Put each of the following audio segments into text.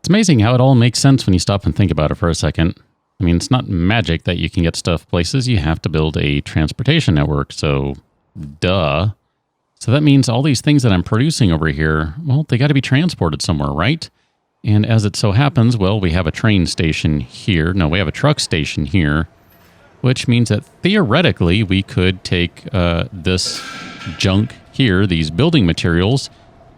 It's amazing how it all makes sense when you stop and think about it for a second. I mean, it's not magic that you can get stuff places. You have to build a transportation network, so duh. So that means all these things that I'm producing over here, well, they got to be transported somewhere, right? And as it so happens, well, we have a train station here. No, we have a truck station here, which means that theoretically we could take this junk here, these building materials,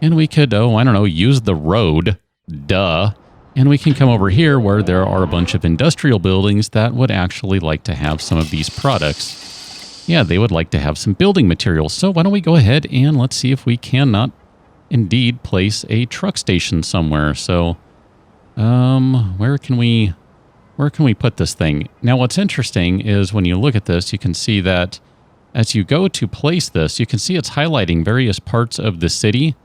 and we could, I don't know, use the road, duh, and we can come over here where there are a bunch of industrial buildings that would actually like to have some of these products. Yeah, they would like to have some building materials. So why don't we go ahead and let's see if we cannot indeed place a truck station somewhere. So, where can we put this thing? Now, what's interesting is when you look at this, you can see that as you go to place this, you can see it's highlighting various parts of the city.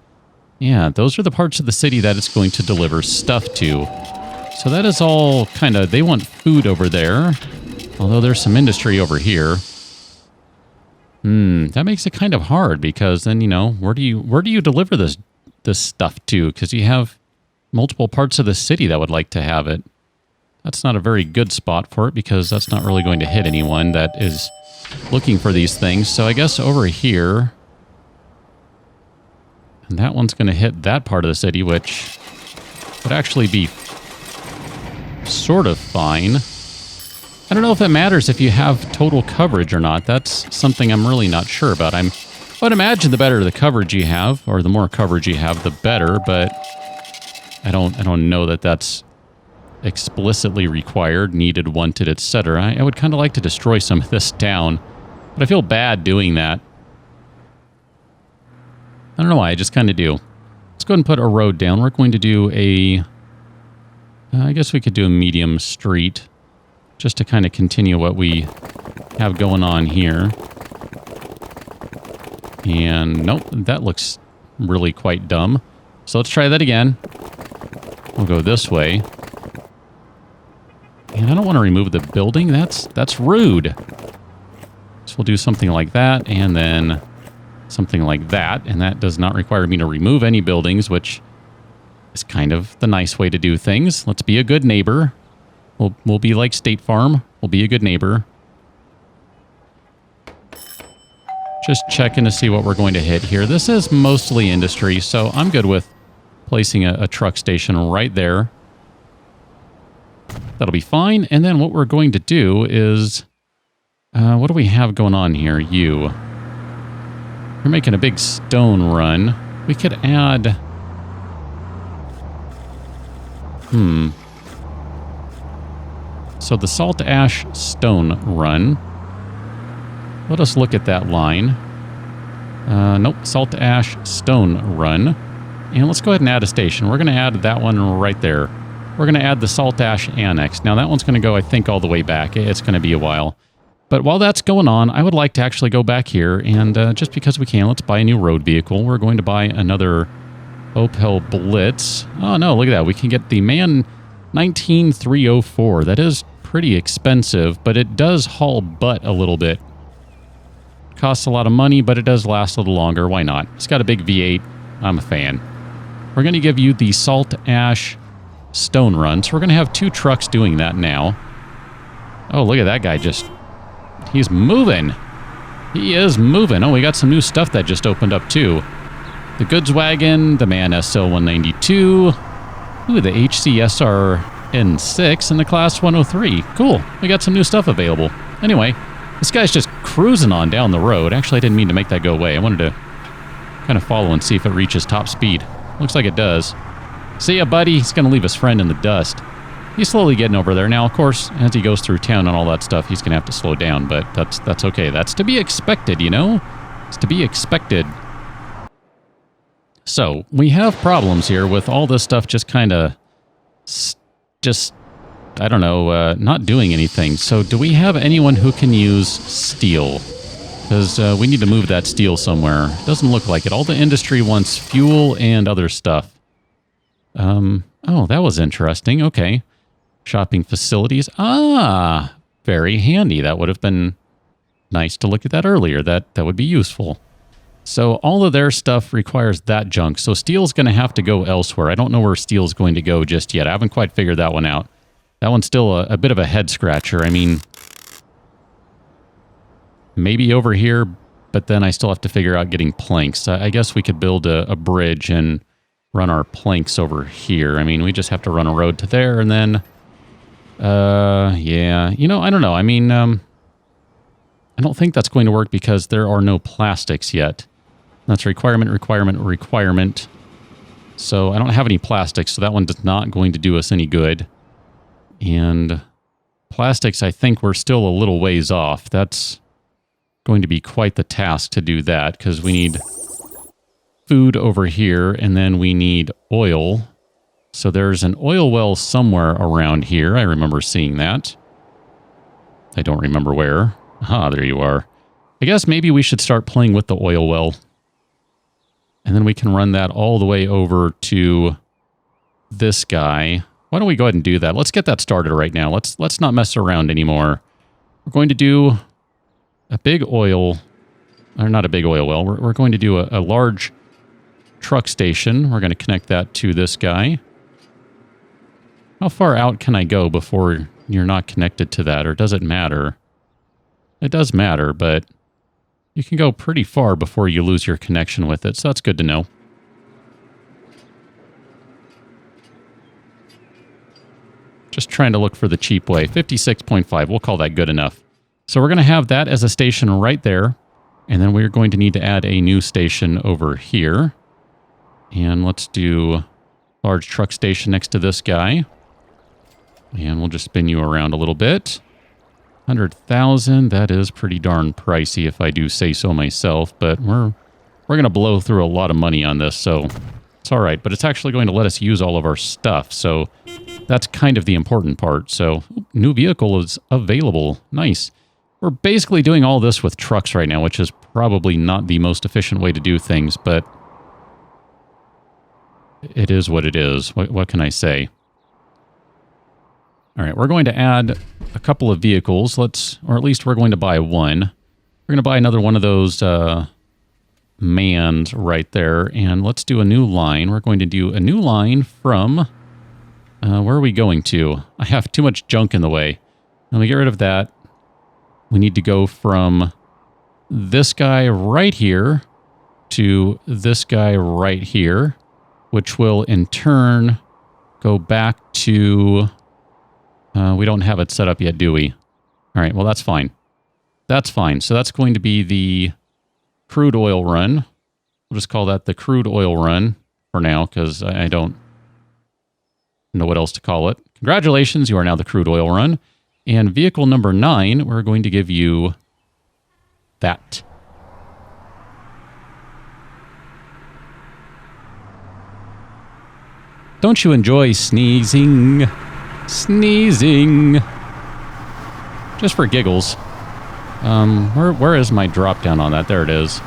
Yeah, those are the parts of the city that it's going to deliver stuff to. So that is all kind of, they want food over there. Although there's some industry over here. That makes it kind of hard because then, where do you deliver this stuff to? Because you have multiple parts of the city that would like to have it. That's not a very good spot for it because that's not really going to hit anyone that is looking for these things. So I guess over here, and that one's going to hit that part of the city, which would actually be sort of fine. I don't know if it matters if you have total coverage or not. That's something I'm really not sure about. I would imagine the better the coverage you have, or the more coverage you have, the better, but I don't know that that's explicitly required, needed, wanted, etc. I would kind of like to destroy some of this down, but I feel bad doing that. I don't know why, I just kind of do. Let's go ahead and put a road down. We're going to do I guess we could do a medium street, just to kind of continue what we have going on here. And nope, that looks really quite dumb. So let's try that again. We'll go this way. And I don't want to remove the building. That's rude. So we'll do something like that, and then something like that. And that does not require me to remove any buildings, which is kind of the nice way to do things. Let's be a good neighbor. We'll be like State Farm. We'll be a good neighbor. Just checking to see what we're going to hit here. This is mostly industry, so I'm good with placing a truck station right there. That'll be fine. And then what we're going to do is... what do we have going on here? You're making a big stone run. We could add... So the salt ash stone run. Let us look at that line. Nope, salt ash stone run. And let's go ahead and add a station. We're going to add that one right there. We're going to add the salt ash annex. Now that one's going to go, I think, all the way back. It's going to be a while. But while that's going on, I would like to actually go back here. And just because we can, let's buy a new road vehicle. We're going to buy another Opel Blitz. Oh no, look at that. We can get the MAN 19304. That is pretty expensive, but it does haul butt a little bit. Costs a lot of money, but it does last a little longer. Why not? It's got a big V8. I'm a fan. We're going to give you the salt ash stone run. So we're going to have 2 trucks doing that now. Oh, look at that guy he's moving. He is moving. Oh, we got some new stuff that just opened up too. The goods wagon, the MAN SL192. Ooh, the HCSR N6 and the Class 103. Cool. We got some new stuff available. Anyway, this guy's just cruising on down the road. Actually, I didn't mean to make that go away. I wanted to kind of follow and see if it reaches top speed. Looks like it does. See ya, buddy. He's going to leave his friend in the dust. He's slowly getting over there. Now, of course, as he goes through town and all that stuff, he's going to have to slow down, but that's okay. That's to be expected, It's to be expected. So, we have problems here with all this stuff just kind of, I don't know, not doing anything. So, do we have anyone who can use steel? Because we need to move that steel somewhere. Doesn't look like it. All the industry wants fuel and other stuff. Oh, that was interesting. Okay. Shopping facilities. Ah, very handy. That would have been nice to look at that earlier. That would be useful. So all of their stuff requires that junk. So steel's going to have to go elsewhere. I don't know where steel's going to go just yet. I haven't quite figured that one out. That one's still a bit of a head scratcher. I mean, maybe over here, but then I still have to figure out getting planks. I guess we could build a bridge and run our planks over here. I mean, we just have to run a road to there and then... yeah. You know, I don't know. I mean, I don't think that's going to work because there are no plastics yet. That's requirement. So I don't have any plastics, so that one is not going to do us any good. And plastics, I think we're still a little ways off. That's going to be quite the task to do that because we need food over here and then we need oil. So there's an oil well somewhere around here. I remember seeing that. I don't remember where. Ah, there you are. I guess maybe we should start playing with the oil well. And then we can run that all the way over to this guy. Why don't we go ahead and do that? Let's get that started right now. Let's not mess around anymore. We're going to do a big oil, or not a big oil well. We're going to do a large truck station. We're going to connect that to this guy. How far out can I go before you're not connected to that, or does it matter? It does matter, but you can go pretty far before you lose your connection with it, so that's good to know. Just trying to look for the cheap way. 56.5, we'll call that good enough. So we're going to have that as a station right there, and then we're going to need to add a new station over here. And let's do large truck station next to this guy. And we'll just spin you around a little bit. 100,000, that is pretty darn pricey if I do say so myself, but we're going to blow through a lot of money on this, so it's all right. But it's actually going to let us use all of our stuff, so that's kind of the important part. So new vehicle is available. Nice. We're basically doing all this with trucks right now, which is probably not the most efficient way to do things, but it is what it is. What can I say? All right, we're going to add a couple of vehicles. Or at least we're going to buy one. We're going to buy another one of those manned right there. And let's do a new line. We're going to do a new line from... where are we going to? I have too much junk in the way. Let me get rid of that. We need to go from this guy right here to this guy right here, which will in turn go back to... we don't have it set up yet, do we? All right, well, that's fine. That's fine. So that's going to be the crude oil run. We'll just call that the crude oil run for now, because I don't know what else to call it. Congratulations, you are now the crude oil run. And vehicle number 9, we're going to give you that. Don't you enjoy sneezing? Sneezing. Just for giggles. Where is my drop down on that? There it is.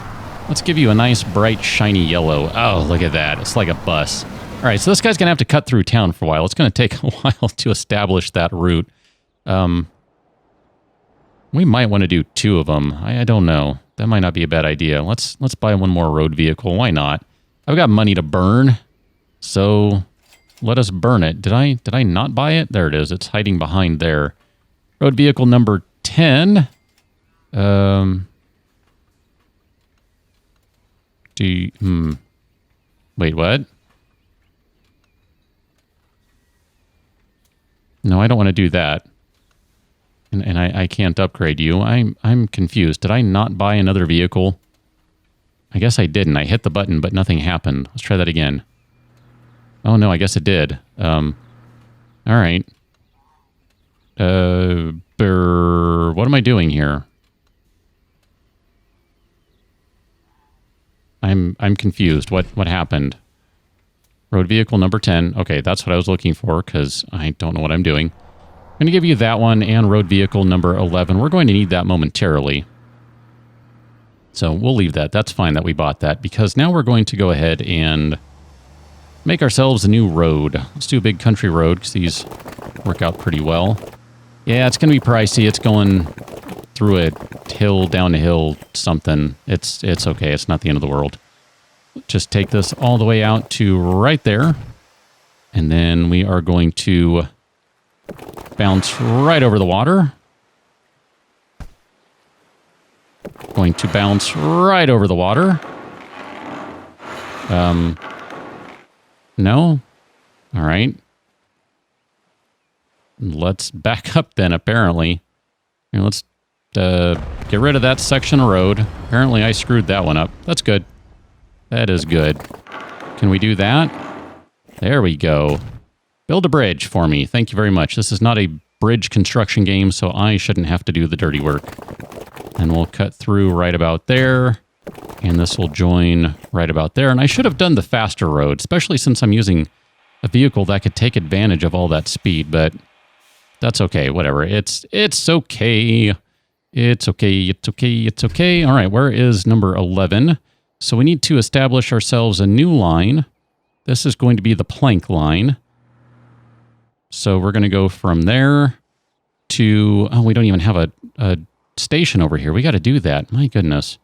Let's give you a nice bright shiny yellow. Oh, look at that. It's like a bus. All right, so this guy's going to have to cut through town for a while. It's going to take a while to establish that route. We might want to do 2 of them. I don't know. That might not be a bad idea. Let's buy one more road vehicle. Why not? I've got money to burn, so let us burn it. Did I not buy it? There it is. It's hiding behind there. Road vehicle number 10. Wait, what? No, I don't want to do that. And I can't upgrade you. I'm confused. Did I not buy another vehicle? I guess I didn't. I hit the button, but nothing happened. Let's try that again. Oh, no, I guess it did. All right. What am I doing here? I'm confused. What happened? Road vehicle number 10. Okay, that's what I was looking for, because I don't know what I'm doing. I'm going to give you that one and road vehicle number 11. We're going to need that momentarily. So we'll leave that. That's fine that we bought that, because now we're going to go ahead and make ourselves a new road. Let's do a big country road, because these work out pretty well. Yeah, it's going to be pricey. It's going through a hill, down a hill, something. It's okay. It's not the end of the world. Just take this all the way out to right there. And then we are going to bounce right over the water. Going to bounce right over the water. No? All right. Let's back up then, apparently. Here, let's get rid of that section of road. Apparently I screwed that one up. That's good. That is good. Can we do that? There we go. Build a bridge for me. Thank you very much. This is not a bridge construction game, so I shouldn't have to do the dirty work. And we'll cut through right about there. And this will join right about there. And I should have done the faster road, especially since I'm using a vehicle that could take advantage of all that speed, but that's okay. Whatever. It's okay. It's okay. It's okay. It's okay. All right. Where is number 11? So we need to establish ourselves a new line. This is going to be the plank line. So we're going to go from there to... Oh, we don't even have a station over here. We got to do that. My goodness.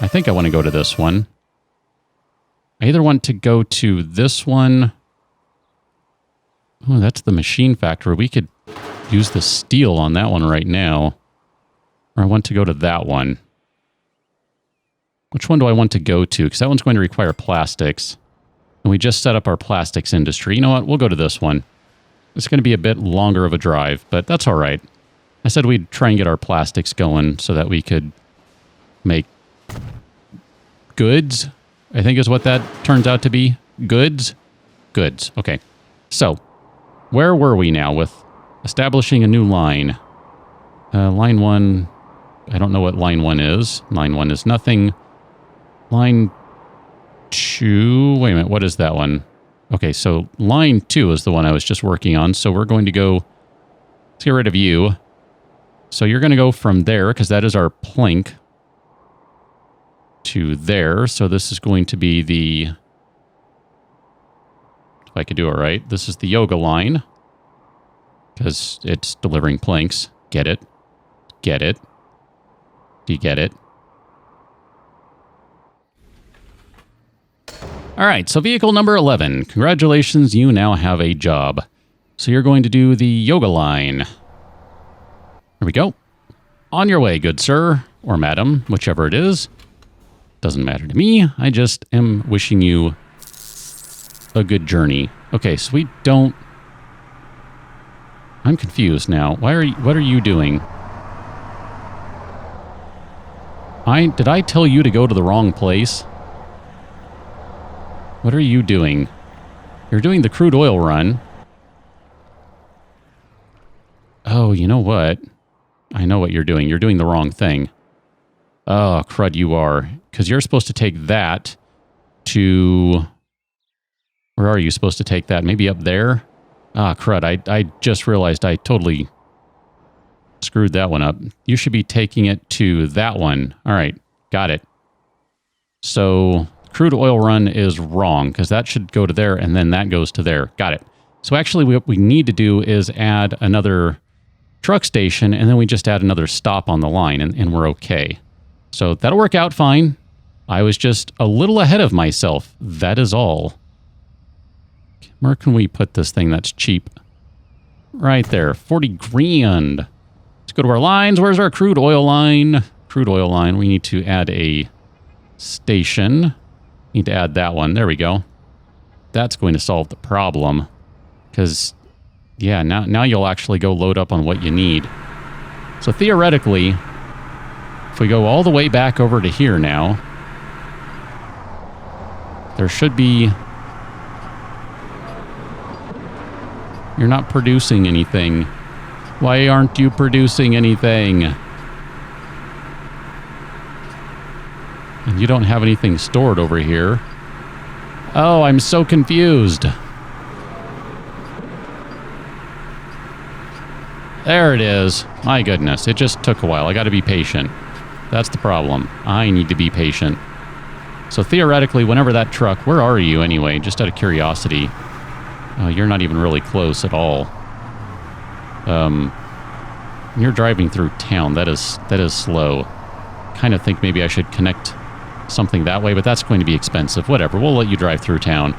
I think I want to go to this one. I either want to go to this one. Oh, that's the machine factory. We could use the steel on that one right now. Or I want to go to that one. Which one do I want to go to? Because that one's going to require plastics. And we just set up our plastics industry. You know what? We'll go to this one. It's going to be a bit longer of a drive, but that's all right. I said we'd try and get our plastics going so that we could make goods, I think is what that turns out to be. Goods? Goods. Okay. So, where were we now with establishing a new line? Line 1, I don't know what line 1 is. Line 1 is nothing. Line 2, wait a minute, what is that one? Okay, so line 2 is the one I was just working on. So we're going to go, let's get rid of you. So you're going to go from there, because that is our plank, to there. So this is going to be the, if I could do it right, this is the yoga line, because it's delivering planks. Get it? Get it? Do you get it? All right, so vehicle number 11. Congratulations, you now have a job. So you're going to do the yoga line. Here we go. On your way, good sir, or madam, whichever it is. Doesn't matter to me. I just am wishing you a good journey. Okay, so we don't... I'm confused now. What are you doing? Did I tell you to go to the wrong place? What are you doing? You're doing the crude oil run. Oh, you know what? I know what you're doing. You're doing the wrong thing. Oh, crud, you are. Because you're supposed to take that to... Where are you supposed to take that? Maybe up there? Ah, crud, I just realized I totally screwed that one up. You should be taking it to that one. All right, got it. So... Crude oil run is wrong, because that should go to there, and then that goes to there. Got it. So actually, what we need to do is add another truck station, and then we just add another stop on the line, and we're okay. So that'll work out fine. I was just a little ahead of myself. That is all. Where can we put this thing that's cheap? Right there. 40 grand. Let's go to our lines. Where's our crude oil line? Crude oil line. We need to add a station. Need to add that one. There we go. That's going to solve the problem. Because, yeah, now you'll actually go load up on what you need. So theoretically, if we go all the way back over to here now, there should be... You're not producing anything. Why aren't you producing anything? And you don't have anything stored over here. Oh, I'm so confused. There it is. My goodness, it just took a while. I got to be patient. That's the problem. I need to be patient. So theoretically, whenever that truck... Where are you anyway? Just out of curiosity. Oh, you're not even really close at all. You're driving through town. That is slow. Kind of think maybe I should connect something that way, but that's going to be expensive. Whatever, we'll let you drive through town.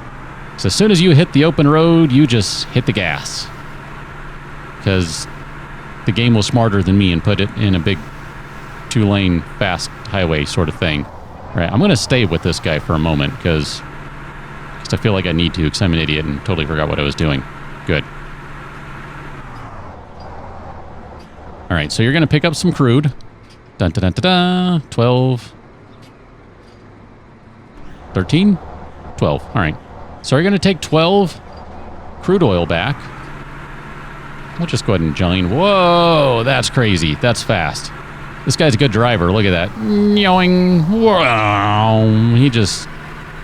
So as soon as you hit the open road, you just hit the gas. Because the game was smarter than me and put it in a big 2-lane fast highway sort of thing. All right, I'm going to stay with this guy for a moment because I feel like I need to because I'm an idiot and totally forgot what I was doing. Good. All right, so you're going to pick up some crude. Dun, dun, dun, dun, dun. 12. 13? 12. All right. So you're going to take 12 crude oil back. We'll just go ahead and join. Whoa, that's crazy. That's fast. This guy's a good driver. Look at that. Wow. He just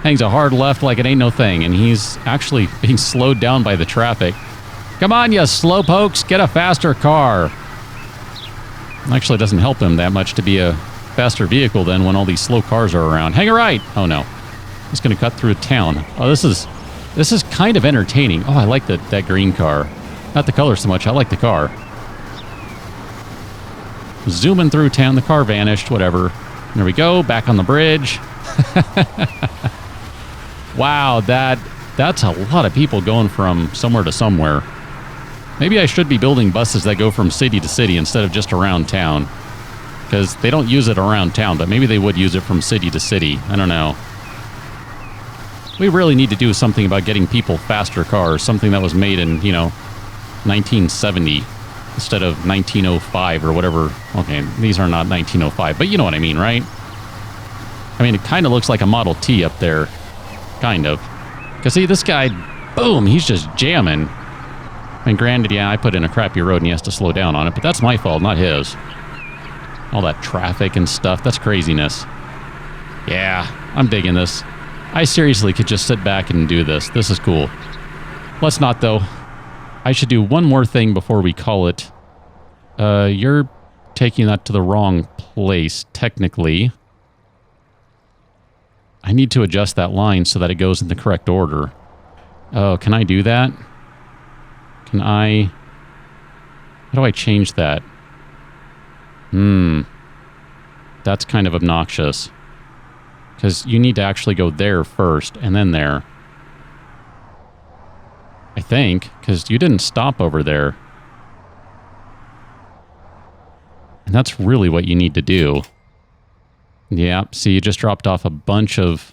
hangs a hard left like it ain't no thing, and he's actually being slowed down by the traffic. Come on, you slowpokes. Get a faster car. Actually, it doesn't help him that much to be a faster vehicle than when all these slow cars are around. Hang a right. Oh, no. He's going to cut through town. Oh, this is kind of entertaining. Oh, I like that green car. Not the color so much. I like the car. Zooming through town. The car vanished. Whatever. There we go. Back on the bridge. Wow, that's a lot of people going from somewhere to somewhere. Maybe I should be building buses that go from city to city instead of just around town. Because they don't use it around town, but maybe they would use it from city to city. I don't know. We really need to do something about getting people faster cars. Something that was made in, 1970 instead of 1905 or whatever. Okay, these are not 1905, but you know what I mean, right? I mean, it kind of looks like a Model T up there. Kind of. Because see, this guy, boom, he's just jamming. And granted, yeah, I put in a crappy road and he has to slow down on it, but that's my fault, not his. All that traffic and stuff, that's craziness. Yeah, I'm digging this. I seriously could just sit back and do this. This is cool. Let's not, though. I should do one more thing before we call it. You're taking that to the wrong place, technically. I need to adjust that line so that it goes in the correct order. Oh, can I do that? Can I... How do I change that? That's kind of obnoxious. Because you need to actually go there first, and then there. I think, because you didn't stop over there. And that's really what you need to do. Yeah, see, you just dropped off a bunch of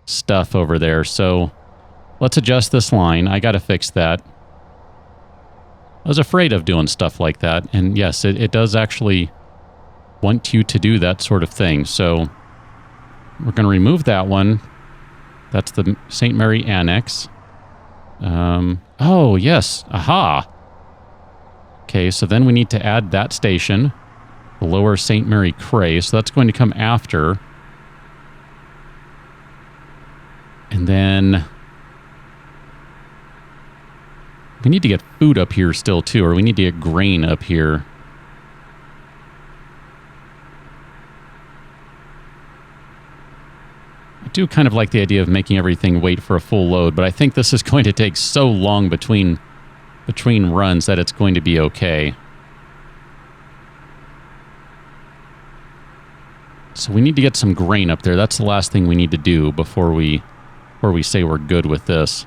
stuff over there, so let's adjust this line. I gotta fix that. I was afraid of doing stuff like that, and yes, it does actually want you to do that sort of thing, so we're going to remove that one. That's the St. Mary Annex. Oh, yes. Aha. Okay, so then we need to add that station, the Lower St. Mary Cray, so that's going to come after. And then we need to get food up here still, too, or we need to get grain up here. I do kind of like the idea of making everything wait for a full load, but I think this is going to take so long between runs that it's going to be okay. So we need to get some grain up there. That's the last thing we need to do before we say we're good with this.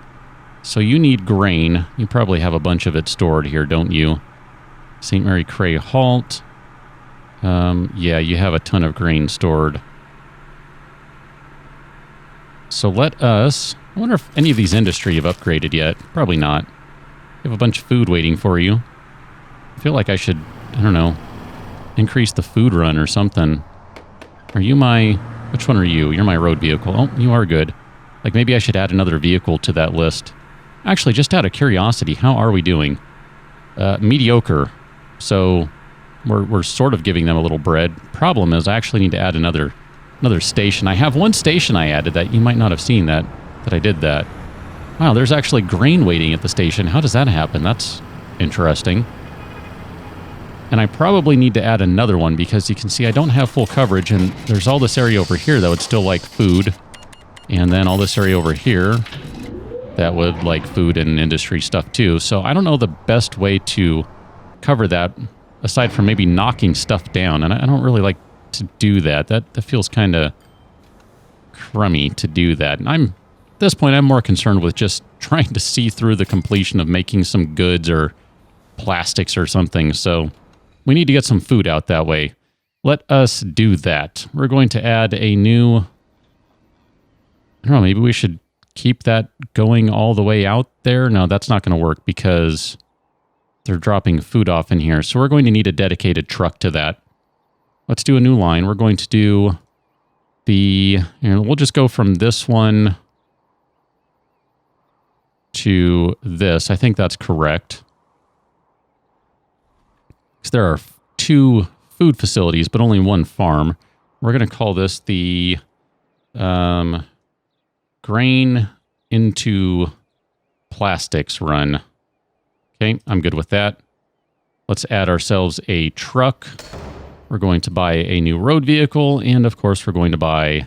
So you need grain. You probably have a bunch of it stored here, don't you? St. Mary Cray Halt. Yeah, you have a ton of grain stored. So let us... I wonder if any of these industry have upgraded yet. Probably not. You have a bunch of food waiting for you. I feel like I should, I don't know, increase the food run or something. Are you my... Which one are you? You're my road vehicle. Oh, you are good. Like maybe I should add another vehicle to that list. Actually, just out of curiosity, how are we doing? Mediocre. So we're sort of giving them a little bread. Problem is I actually need to add another station. I have one station I added that you might not have seen that I did that. Wow, there's actually grain waiting at the station. How does that happen? That's interesting. And I probably need to add another one because you can see I don't have full coverage and there's all this area over here that would still like food. And then all this area over here that would like food and industry stuff too. So I don't know the best way to cover that aside from maybe knocking stuff down. And I don't really like to do that. That feels kind of crummy to do that. And at this point, I'm more concerned with just trying to see through the completion of making some goods or plastics or something. So we need to get some food out that way. Let us do that. We're going to add a new... I don't know, maybe we should keep that going all the way out there. No, that's not going to work because they're dropping food off in here. So we're going to need a dedicated truck to that. Let's do a new line. We're going to do we'll just go from this one to this. I think that's correct. Because there are 2 food facilities, but only 1 farm. We're going to call this the grain into plastics run. Okay, I'm good with that. Let's add ourselves a truck. We're going to buy a new road vehicle, and of course we're going to buy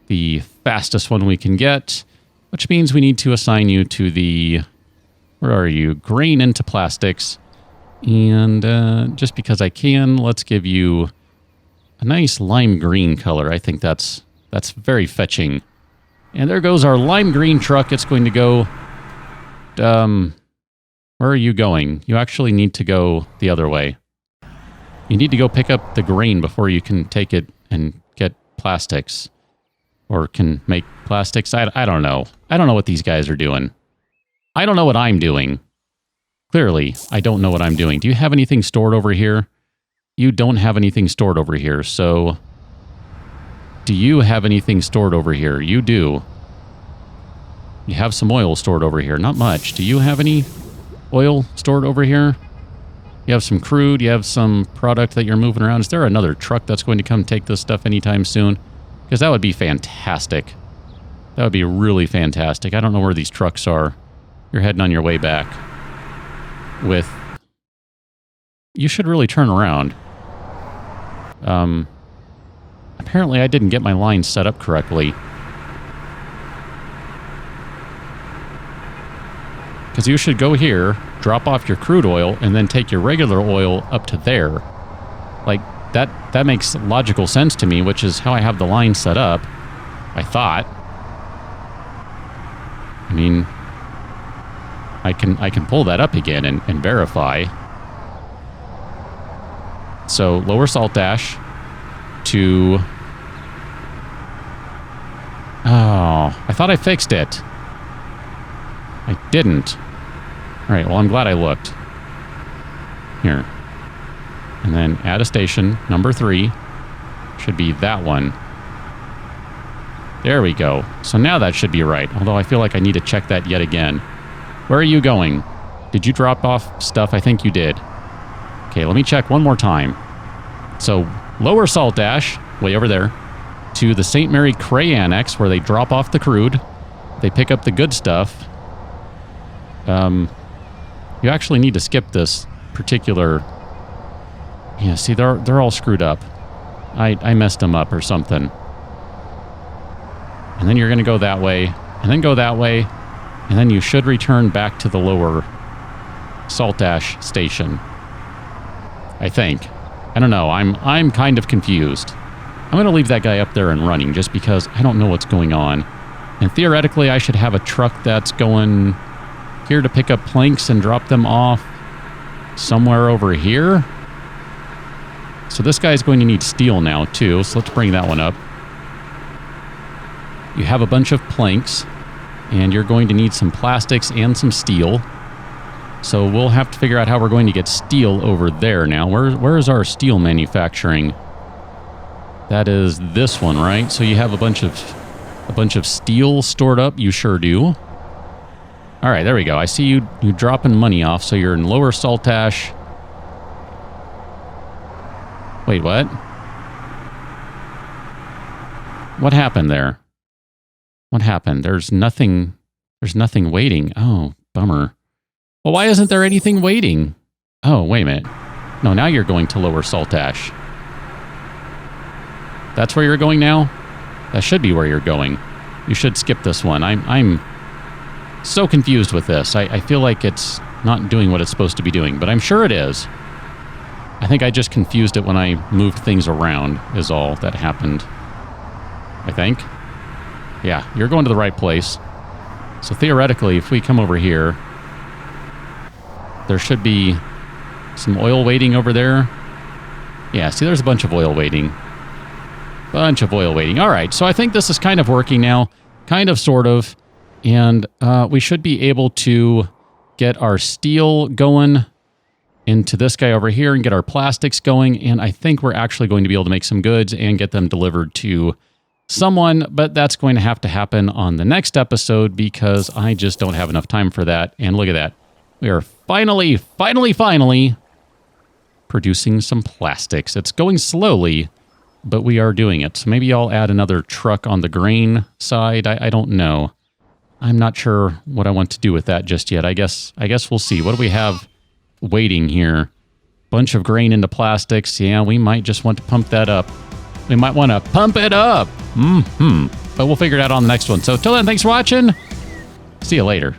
the fastest one we can get, which means we need to assign you to the, where are you? Grain into plastics. And just because I can, let's give you a nice lime green color. I think that's very fetching. And there goes our lime green truck. It's going to go... where are you going? You actually need to go the other way. You need to go pick up the grain before you can take it and get plastics. Or can make plastics. I don't know. I don't know what these guys are doing. I don't know what I'm doing. Clearly, I don't know what I'm doing. Do you have anything stored over here? You don't have anything stored over here, so... Do you have anything stored over here? You do. You have some oil stored over here. Not much. Do you have any oil stored over here? You have some crude. You have some product that you're moving around. Is there another truck that's going to come take this stuff anytime soon? Because that would be fantastic. That would be really fantastic. I don't know where these trucks are. You're heading on your way back. You should really turn around. Apparently I didn't get my line set up correctly. Because you should go here, drop off your crude oil, and then take your regular oil up to there. Like, that makes logical sense to me, which is how I have the line set up, I thought. I mean, I can pull that up again and verify. So, lower salt ash to... Oh, I thought I fixed it. I didn't. Alright, well, I'm glad I looked. Here. And then add a station, number 3. Should be that one. There we go. So now that should be right, although I feel like I need to check that yet again. Where are you going? Did you drop off stuff? I think you did. Okay, let me check one more time. So, lower salt ash, way over there, to the St. Mary Cray Annex, where they drop off the crude. They pick up the good stuff. You actually need to skip this particular... Yeah, see, they're all screwed up. I messed them up or something. And then you're going to go that way, and then go that way, and then you should return back to the lower salt ash station. I think. I don't know. I'm kind of confused. I'm going to leave that guy up there and running just because I don't know what's going on. And theoretically, I should have a truck that's going here to pick up planks and drop them off somewhere over here. So this guy's going to need steel now, too. So let's bring that one up. You have a bunch of planks, and you're going to need some plastics and some steel. So we'll have to figure out how we're going to get steel over there now. Where is our steel manufacturing? That is this one, right? So you have a bunch of steel stored up. You sure do. All right, there we go. I see you dropping money off, so you're in lower salt ash. Wait, what? What happened there? What happened? There's nothing waiting. Oh, bummer. Well, why isn't there anything waiting? Oh, wait a minute. No, now you're going to lower salt ash. That's where you're going now? That should be where you're going. You should skip this one. I'm so confused with this. I feel like it's not doing what it's supposed to be doing, but I'm sure it is. I think I just confused it when I moved things around is all that happened. I think. Yeah, you're going to the right place. So theoretically, if we come over here, there should be some oil waiting over there. Yeah, see, there's a bunch of oil waiting. Bunch of oil waiting. All right, so I think this is kind of working now. Kind of, sort of. And we should be able to get our steel going into this guy over here and get our plastics going. And I think we're actually going to be able to make some goods and get them delivered to someone. But that's going to have to happen on the next episode because I just don't have enough time for that. And look at that. We are finally producing some plastics. It's going slowly, but we are doing it. So maybe I'll add another truck on the grain side. I don't know. I'm not sure what I want to do with that just yet. I guess we'll see. What do we have waiting here? Bunch of grain into plastics. Yeah, we might just want to pump that up. We might want to pump it up. But we'll figure it out on the next one. So till then, thanks for watching. See you later.